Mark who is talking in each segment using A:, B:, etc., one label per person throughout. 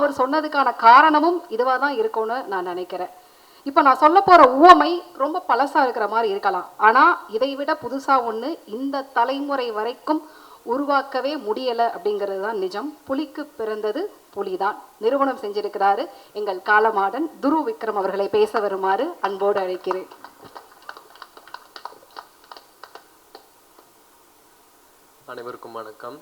A: அவர் சொன்னதுக்கான காரணமும் இதுவாக தான் இருக்கும்னு நான் நினைக்கிறேன். இப்போ நான் சொல்ல போகிற உவமை ரொம்ப பழசாக இருக்கிற மாதிரி இருக்கலாம். ஆனால் இதை விட புதுசாக ஒன்று இந்த தலைமுறை வரைக்கும் உருவாக்கவே முடியலை அப்படிங்கிறது தான் நிஜம். புலிக்கு பிறந்தது புலிதான் நிறுவனம் செஞ்சிருக்கிறாரு எங்கள் காலமாடன் துரு விக்ரம் அவர்களை பேச வருமாறு அன்போடு அழைக்கிறேன்.
B: அனைவருக்கும் வணக்கம்.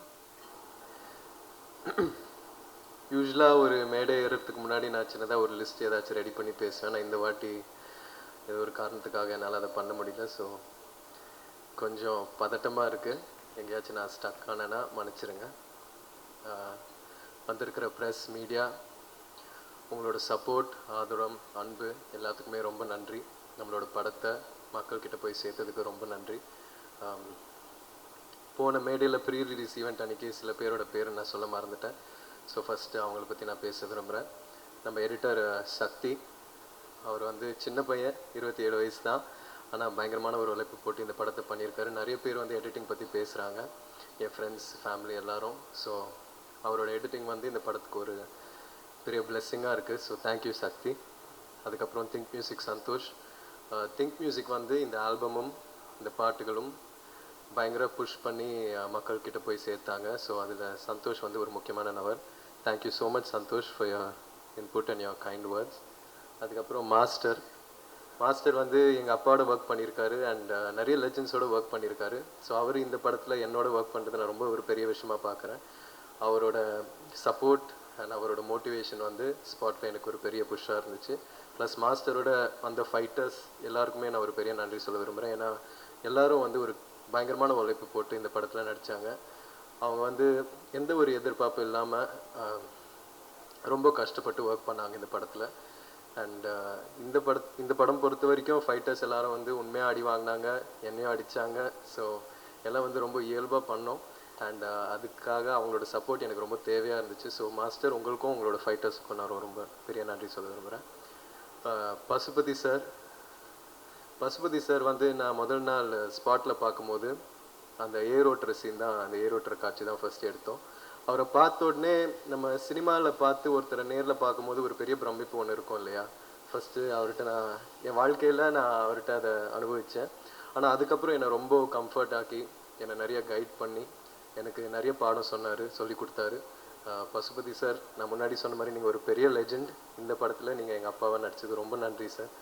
B: யூஸ்வலாக ஒரு மேடை ஏறுறதுக்கு முன்னாடி நான் சின்னதாக ஒரு லிஸ்ட் ஏதாச்சும் ரெடி பண்ணி பேசுவேன். நான் இந்த வாட்டி ஏதோ ஒரு காரணத்துக்காக என்னால் அதை பண்ண முடியல. ஸோ கொஞ்சம் பதட்டமாக இருக்குது. எங்கேயாச்சும் நான் ஸ்டக் ஆனேன்னா மன்னிச்சிருங்க. வந்திருக்கிற ப்ரெஸ் மீடியா உங்களோட சப்போர்ட், ஆதரவு, அன்பு எல்லாத்துக்குமே ரொம்ப நன்றி. நம்மளோட படத்தை மக்கள்கிட்ட போய் சேர்த்ததுக்கு ரொம்ப நன்றி. போன மேடையில் ப்ரீ ரிலீஸ் ஈவெண்ட் அன்றைக்கி சில பேரோட பேர் நான் சொல்ல மறந்துட்டேன். ஸோ ஃபஸ்ட்டு அவங்கள பற்றி நான் பேச விரும்புகிறேன். நம்ம எடிட்டர் சக்தி, அவர் வந்து சின்ன பையன், 27 வயசு தான். ஆனால் பயங்கரமான ஒரு உழைப்பு போட்டு இந்த படத்தை பண்ணியிருக்காரு. நிறைய பேர் வந்து எடிட்டிங் பற்றி பேசுகிறாங்க, என் ஃப்ரெண்ட்ஸ், ஃபேமிலி எல்லோரும். ஸோ அவரோட எடிட்டிங் வந்து இந்த படத்துக்கு ஒரு பெரிய பிளெஸ்ஸிங்காக இருக்குது. So thank you Sakthi. அதுக்கப்புறம் Think Music Santhosh. Think Music வந்து இந்த ஆல்பமும் இந்த பாட்டுகளும் பயங்கர புஷ் பண்ணி மக்கள்கிட்ட போய் சேர்த்தாங்க. ஸோ அதில் சந்தோஷ் வந்து ஒரு முக்கியமான நபர். Thank you so much Santhosh for your input and your kind words. அதுக்கப்புறம் மாஸ்டர் வந்து எங்கள் அப்பாவோட ஒர்க் பண்ணியிருக்காரு அண்ட் நிறைய லெஜண்ட்ஸோடு ஒர்க் பண்ணியிருக்காரு. ஸோ அவர் இந்த படத்தில் என்னோட ஒர்க் பண்ணுறது நான் ரொம்ப ஒரு பெரிய விஷயமாக பார்க்குறேன். அவரோட சப்போர்ட் அண்ட் அவரோட மோட்டிவேஷன் வந்து ஸ்பாட்டில் எனக்கு ஒரு பெரிய புஷ்ஷாக இருந்துச்சு. ப்ளஸ் மாஸ்டரோட அந்த ஃபைட்டர்ஸ் எல்லாருக்குமே நான் ஒரு பெரிய நன்றி சொல்ல விரும்புகிறேன். ஏன்னா எல்லோரும் வந்து ஒரு பயங்கரமான உழைப்பு போட்டு இந்த படத்தில் நடித்தாங்க. அவங்க வந்து எந்த ஒரு எதிர்பார்ப்பும் இல்லாமல் ரொம்ப கஷ்டப்பட்டு ஒர்க் பண்ணாங்க இந்த படத்தில். அண்ட் இந்த படம் பொறுத்த வரைக்கும் ஃபைட்டர்ஸ் எல்லோரும் வந்து உண்மையாக அடி வாங்கினாங்க, என்னையும் அடித்தாங்க. ஸோ எல்லாம் வந்து ரொம்ப இயல்பாக பண்ணோம். அண்ட் அதுக்காக அவங்களோட சப்போர்ட் எனக்கு ரொம்ப தேவையாக இருந்துச்சு. ஸோ மாஸ்டர், உங்களுக்கும் உங்களோட ஃபைட்டர்ஸுக்கும் நான் ரொம்ப பெரிய நன்றி சொல்ல விரும்புகிறேன். பசுபதி சார் வந்து நான் முதல் நாள் ஸ்பாட்டில் பார்க்கும்போது அந்த ஏரோட்டுற சீன் தான், அந்த ஏரோட்டுற காட்சி தான் ஃபஸ்ட்டு எடுத்தோம். அவரை பார்த்த உடனே நம்ம சினிமாவில் பார்த்து ஒருத்தரை நேரில் பார்க்கும்போது ஒரு பெரிய பிரமிப்பு ஒன்று இருக்கும் இல்லையா. ஃபஸ்ட்டு அவர்கிட்ட நான் என் வாழ்க்கையில் நான் அவர்கிட்ட அதை அனுபவித்தேன். ஆனால் அதுக்கப்புறம் என்னை ரொம்ப கம்ஃபர்ட் ஆக்கி என்னை நிறைய கைட் பண்ணி எனக்கு நிறைய பாடம் சொன்னார், சொல்லி கொடுத்தாரு. பசுபதி சார், நான் முன்னாடி சொன்ன மாதிரி நீங்கள் ஒரு பெரிய லெஜெண்ட். இந்த படத்தில் நீங்கள் எங்கள் அப்பாவை நடிச்சது ரொம்ப நன்றி சார்.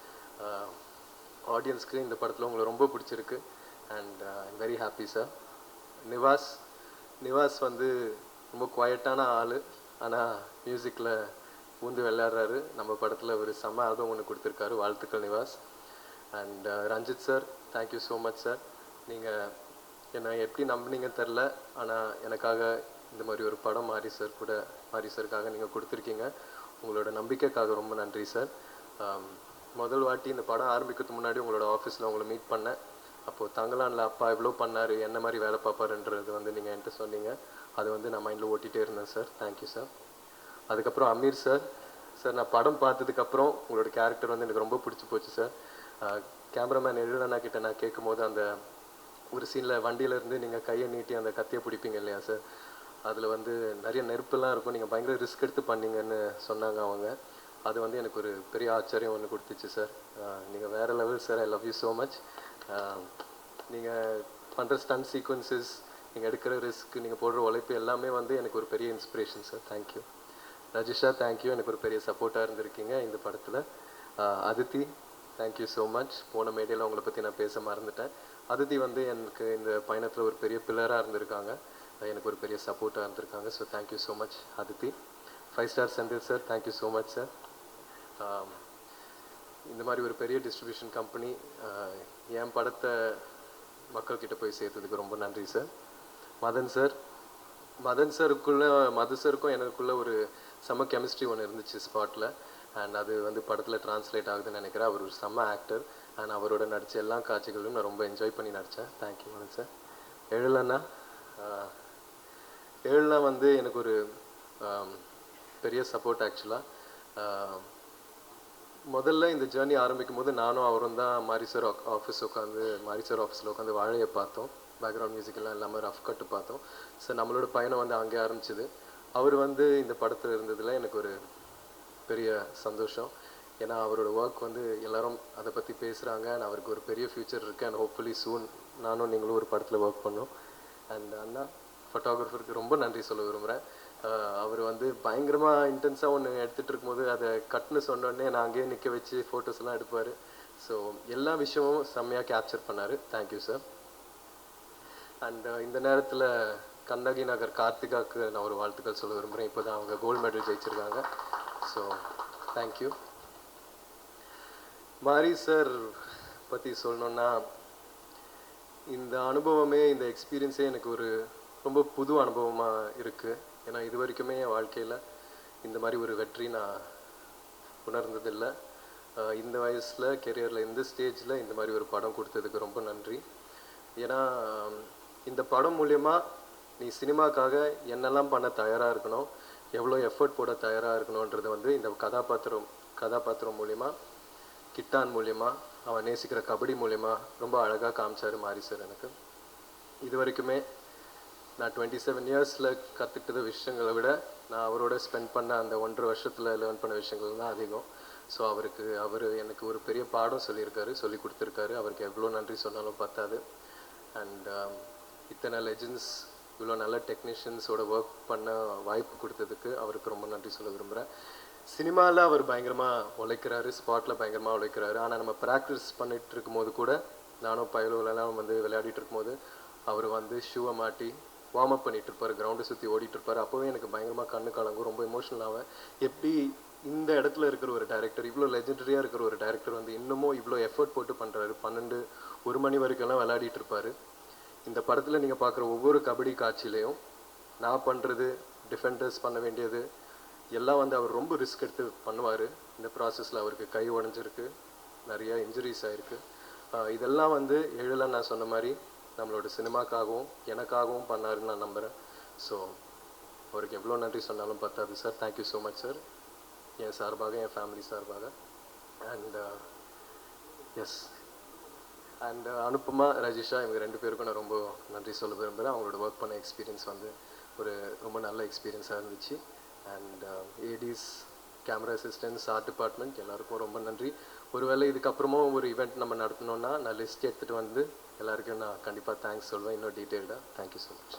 B: ஆடியன்ஸ்க்கு இந்த படத்தில் உங்களை ரொம்ப பிடிச்சிருக்கு and I'm very happy sir. Nivas வந்து ரொம்ப குவாய்ட்டான ஆள், ஆனால் மியூசிக்கில் பூந்து விளையாடுறாரு. நம்ம படத்தில் ஒரு செம்ம ஆல்பம் ஒன்று கொடுத்துருக்காரு. வாழ்த்துக்கள் Nivas. And Ranjith sir, thank you so much sir. நீங்கள் என்னை எப்படி நம்பினீங்கன்னு தெரில, ஆனால் எனக்காக இந்த மாதிரி ஒரு படம் மாரி சாருக்காக நீங்கள் கொடுத்துருக்கீங்க. உங்களோட நம்பிக்கைக்காக ரொம்ப நன்றி சார். முதல் வாட்டி இந்த படம் ஆரம்பிக்கிறதுக்கு முன்னாடி உங்களோட ஆஃபீஸில் உங்களை மீட் பண்ணேன். அப்போது தங்கலானில் அப்பா இவ்வளோ பண்ணார், என்ன மாதிரி வேலை பார்ப்பாருன்றது வந்து நீங்கள் என்கிட்ட சொன்னீங்க. அது வந்து நான் மைண்டில் ஓட்டிகிட்டே இருந்தேன் சார். Thank you sir. அதுக்கப்புறம் அமீர் சார், நான் படம் பார்த்ததுக்கப்புறம் உங்களோட கேரக்டர் வந்து எனக்கு ரொம்ப பிடிச்சி போச்சு சார். கேமராமேன் எழுதனா கிட்ட நான் கேட்கும் போது அந்த ஒரு சீனில் வண்டியிலேருந்து நீங்கள் கையை நீட்டி அந்த கத்தியை பிடிப்பீங்க இல்லையா சார், அதில் வந்து நிறைய நெருப்புலாம் இருக்கும், நீங்கள் பயங்கர ரிஸ்க் எடுத்து பண்ணீங்கன்னு சொன்னாங்க அவங்க. அது வந்து எனக்கு ஒரு பெரிய ஆச்சரியம் ஒன்று கொடுத்துச்சு சார். நீங்கள் வேறு level sir. I love you so much. நீங்கள் பண்ணுற ஸ்டன் சீக்வன்சஸ், நீங்கள் எடுக்கிற ரிஸ்க், நீங்கள் போடுற உழைப்பு எல்லாமே வந்து எனக்கு ஒரு பெரிய inspiration sir. Thank you. Rajisha, thank you. எனக்கு ஒரு பெரிய சப்போர்ட்டாக இருந்திருக்கீங்க இந்த படத்தில். Aditi, thank you so much. போன மேடையில் உங்களை பற்றி நான் பேச மறந்துட்டேன். அதித்தி வந்து எனக்கு இந்த பயணத்தில் ஒரு பெரிய பில்லராக இருந்திருக்காங்க, எனக்கு ஒரு பெரிய சப்போர்ட்டாக இருந்திருக்காங்க. So thank you so much Aditi. 5 star Senthil sir, thank you so much sir. இந்த மாதிரி ஒரு பெரிய டிஸ்ட்ரிபியூஷன் கம்பெனி என் படத்தை மக்கள்கிட்ட போய் சேர்த்ததுக்கு ரொம்ப நன்றி சார். மதன் சாருக்கும் எனக்குள்ள ஒரு செம்ம கெமிஸ்ட்ரி ஒன்று இருந்துச்சு ஸ்பாட்டில். அண்ட் அது வந்து படத்தில் டிரான்ஸ்லேட் ஆகுதுன்னு நினைக்கிறேன். அவர் ஒரு செம்ம ஆக்டர் அண்ட் அவரோட நடித்த எல்லா காட்சிகளும் நான் ரொம்ப என்ஜாய் பண்ணி நடித்தேன். Thank you Madan sir. எழிலண்ணா வந்து எனக்கு ஒரு பெரிய சப்போர்ட் ஆக்சுவலாக. முதல்ல இந்த ஜேர்னி ஆரம்பிக்கும் போது நானும் அவரும் தான் மாரி சார் ஆஃபீஸில் உட்காந்து வாழையை பார்த்தோம். பேக்ரவுண்ட் மியூசிக் எல்லாம் இல்லாமல் ரஃப் கட்டு பார்த்தோம். ஸோ நம்மளோட பயணம் வந்து அங்கே ஆரம்பிச்சிது. அவர் வந்து இந்த படத்தில் இருந்ததில் எனக்கு ஒரு பெரிய சந்தோஷம். ஏன்னா அவரோட ஒர்க் வந்து எல்லாரும் அதை பற்றி பேசுகிறாங்க அண்ட் அவருக்கு ஒரு பெரிய ஃப்யூச்சர் இருக்குது அண்ட் ஹோப்ஃபுல்லி சூன் நானும் நீங்களும் ஒரு படத்தில் ஒர்க் பண்ணோம். அண்ட் அண்ணா ஃபோட்டோகிராஃபருக்கு ரொம்ப நன்றி சொல்ல விரும்புகிறேன். அவர் வந்து பயங்கரமாக இன்டென்ஸாக ஒன்று எடுத்துகிட்டு இருக்கும்போது அதை கட்டுன்னு சொன்னோடனே நான் அங்கேயே நிற்க வச்சு ஃபோட்டோஸ்லாம் எடுப்பார். ஸோ எல்லா விஷயமும் செம்மையாக கேப்சர் பண்ணார். Thank you sir. அண்ட் இந்த நேரத்தில் கண்ணகி நகர் கார்த்திகாவுக்கு நான் ஒரு வாழ்த்துக்கள் சொல்ல விரும்புகிறேன். இப்போ தான் அவங்க கோல்டு மெடல் ஜெயிச்சிருக்காங்க. So thank you. மாரி சார் பற்றி சொல்லணுன்னா, இந்த அனுபவமே இந்த எக்ஸ்பீரியன்ஸே எனக்கு ஒரு ரொம்ப புது அனுபவமாக இருக்குது. ஏன்னா இது வரைக்குமே என் வாழ்க்கையில் இந்த மாதிரி ஒரு வெற்றி நான் உணர்ந்ததில்லை. இந்த வயசில் கெரியரில் இந்த ஸ்டேஜில் இந்த மாதிரி ஒரு படம் கொடுத்ததுக்கு ரொம்ப நன்றி. ஏன்னா இந்த படம் மூலயமா நீ சினிமாக்காக என்னெல்லாம் பண்ண தயாராக இருக்கணும், எவ்வளோ எஃபர்ட் போட தயாராக இருக்கணுன்றது வந்து இந்த கதாபாத்திரம் மூலயமா, கிட்டான் மூலயமா, அவன் நேசிக்கிற கபடி மூலயமா ரொம்ப அழகாக காமிச்சார் மாரி சார். எனக்கு இது வரைக்குமே நான் 27 இயர்ஸில் கற்றுக்கிட்ட விஷயங்களை விட நான் அவரோட ஸ்பெண்ட் பண்ண அந்த 1.5 வருஷத்தில் லேர்ன் பண்ண விஷயங்கள் தான் அதிகம். ஸோ அவர் எனக்கு ஒரு பெரிய பாடம் சொல்லி கொடுத்துருக்காரு. அவருக்கு எவ்வளோ நன்றி சொன்னாலும் பத்தாது. அண்ட் இத்தனை லெஜண்ட்ஸ், இவ்வளோ நல்ல டெக்னீஷியன்ஸோட ஒர்க் பண்ண வாய்ப்பு கொடுத்ததுக்கு அவருக்கு ரொம்ப நன்றி சொல்ல விரும்புகிறேன். சினிமாவில் அவர் பயங்கரமாக உழைக்கிறாரு, ஸ்பாட்டில் பயங்கரமாக உழைக்கிறாரு. ஆனால் நம்ம ப்ராக்டிஸ் பண்ணிகிட்டு இருக்கும்போது கூட, நானும் பயலுகளெல்லாம் வந்து விளையாடிட்டு இருக்கும்போது அவர் வந்து ஷூவை மாட்டி வார்ம் அப் பண்ணிகிட்டு இருப்பார், கிரவுண்டை சுற்றி ஓடிட்டுருப்பார். அப்போவே எனக்கு பயங்கரமாக கண்ணு கலங்கும், ரொம்ப எமோஷனல் ஆவேன். எப்படி இந்த இடத்துல இருக்கிற ஒரு டைரக்டர், இவ்வளோ லெஜெண்டரியாக இருக்கிற ஒரு டைரக்டர் வந்து இன்னமும் இவ்வளோ எஃபர்ட் போட்டு பண்ணுறாரு. 12-1 மணி வரைக்கும்லாம் விளையாடிட்டு இருப்பார். இந்த படத்தில் நீங்கள் பார்க்குற ஒவ்வொரு கபடி காட்சியிலையும் நான் பண்ணுறது, டிஃபெண்டர்ஸ் பண்ண வேண்டியது எல்லாம் வந்து அவர் ரொம்ப ரிஸ்க் எடுத்து பண்ணுவார். இந்த ப்ராசஸில் அவருக்கு கை உடஞ்சிருக்கு, நிறைய இன்ஜுரிஸ் ஆகிருக்கு. இதெல்லாம் வந்து எழிலன் நான் சொன்ன மாதிரி நம்மளோட சினிமாக்காகவும் எனக்காகவும் பண்ணாருன்னு நான் நம்புகிறேன். ஸோ அவருக்கு எவ்வளோ நன்றி சொன்னாலும் பத்தாது sir. Thank you so much sir, என் சார்பாக, என் ஃபேமிலி சார்பாக. And yes, and Anupama, Rajisha, இவங்க 2 பேருக்கும் நான் ரொம்ப நன்றி சொல்ல விரும்புகிறேன். அவங்களோட ஒர்க் பண்ண எக்ஸ்பீரியன்ஸ் வந்து ஒரு ரொம்ப நல்ல எக்ஸ்பீரியன்ஸாக இருந்துச்சு. And ADs, camera assistants, art department எல்லாருக்கும் ரொம்ப நன்றி. ஒருவேளை இதுக்கப்புறமும் ஒரு ஈவெண்ட் நம்ம நடத்தணுன்னா நான் லிஸ்ட் எடுத்துகிட்டு வந்து எல்லாருக்கும் நான் கண்டிப்பாக தேங்க்ஸ் சொல்வேன், இன்னும் டீட்டெயில்டாக. Thank you so much.